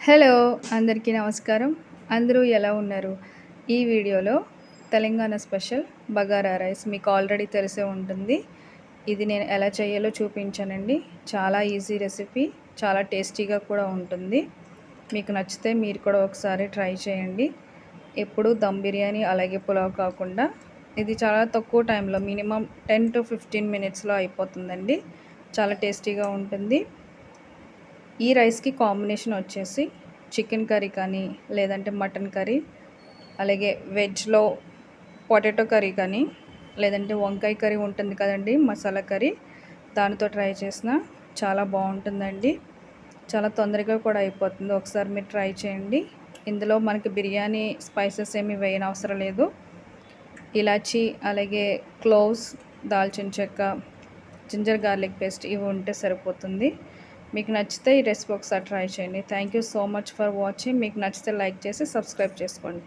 Hello! అందరికీ నమస్కారం. అందరూ ఎలా ఉన్నారు? ఈ వీడియోలో తెలంగాణ స్పెషల్ బగారా రైస్ మీకు ఆల్రెడీ తెలిసే ఉంటుంది. ఇది నేను ఎలా చేయాలో చూపించానండి. చాలా ఈజీ రెసిపీ, చాలా టేస్టీగా కూడా ఉంటుంది. మీకు నచ్చితే మీరు కూడా ఒకసారి ట్రై చేయండి. ఎప్పుడు దమ్ బిర్యానీ అలాగే పులావ్ కాకుండా ఇది చాలా తక్కువ టైంలో మినిమమ్ 10-15 మినిట్స్‌లో అయిపోతుందండి. చాలా టేస్టీగా ఉంటుంది. ఈ రైస్‌కి కాంబినేషన్ వచ్చేసి చికెన్ కర్రీ కానీ, లేదంటే మటన్ కర్రీ, అలాగే వెజ్‌లో పొటాటో కర్రీ కానీ, లేదంటే వంకాయ కర్రీ ఉంటుంది కదండీ! మసాలా కర్రీ. దానితో ట్రై చేసినా చాలా బావుంటుందండి. చాలా తొందరగా కూడా అయిపోతుంది. ఒకసారి మీరు ట్రై చేయండి. ఇందులో మనకి బిర్యానీ స్పైసెస్ ఏమి వేయనవసరం లేదు. ఇలాచీ, అలాగే క్లోవ్స్, దాల్చిన చెక్క, జింజర్ గార్లిక్ పేస్ట్ ఇవి ఉంటే సరిపోతుంది. మీకు నచ్చితే ఈ రెసిపీ ఒకసారి ట్రై చేయండి. Thank you so much for watching. మీకు నచ్చితే లైక్ చేసి సబ్స్క్రైబ్ చేసుకోండి.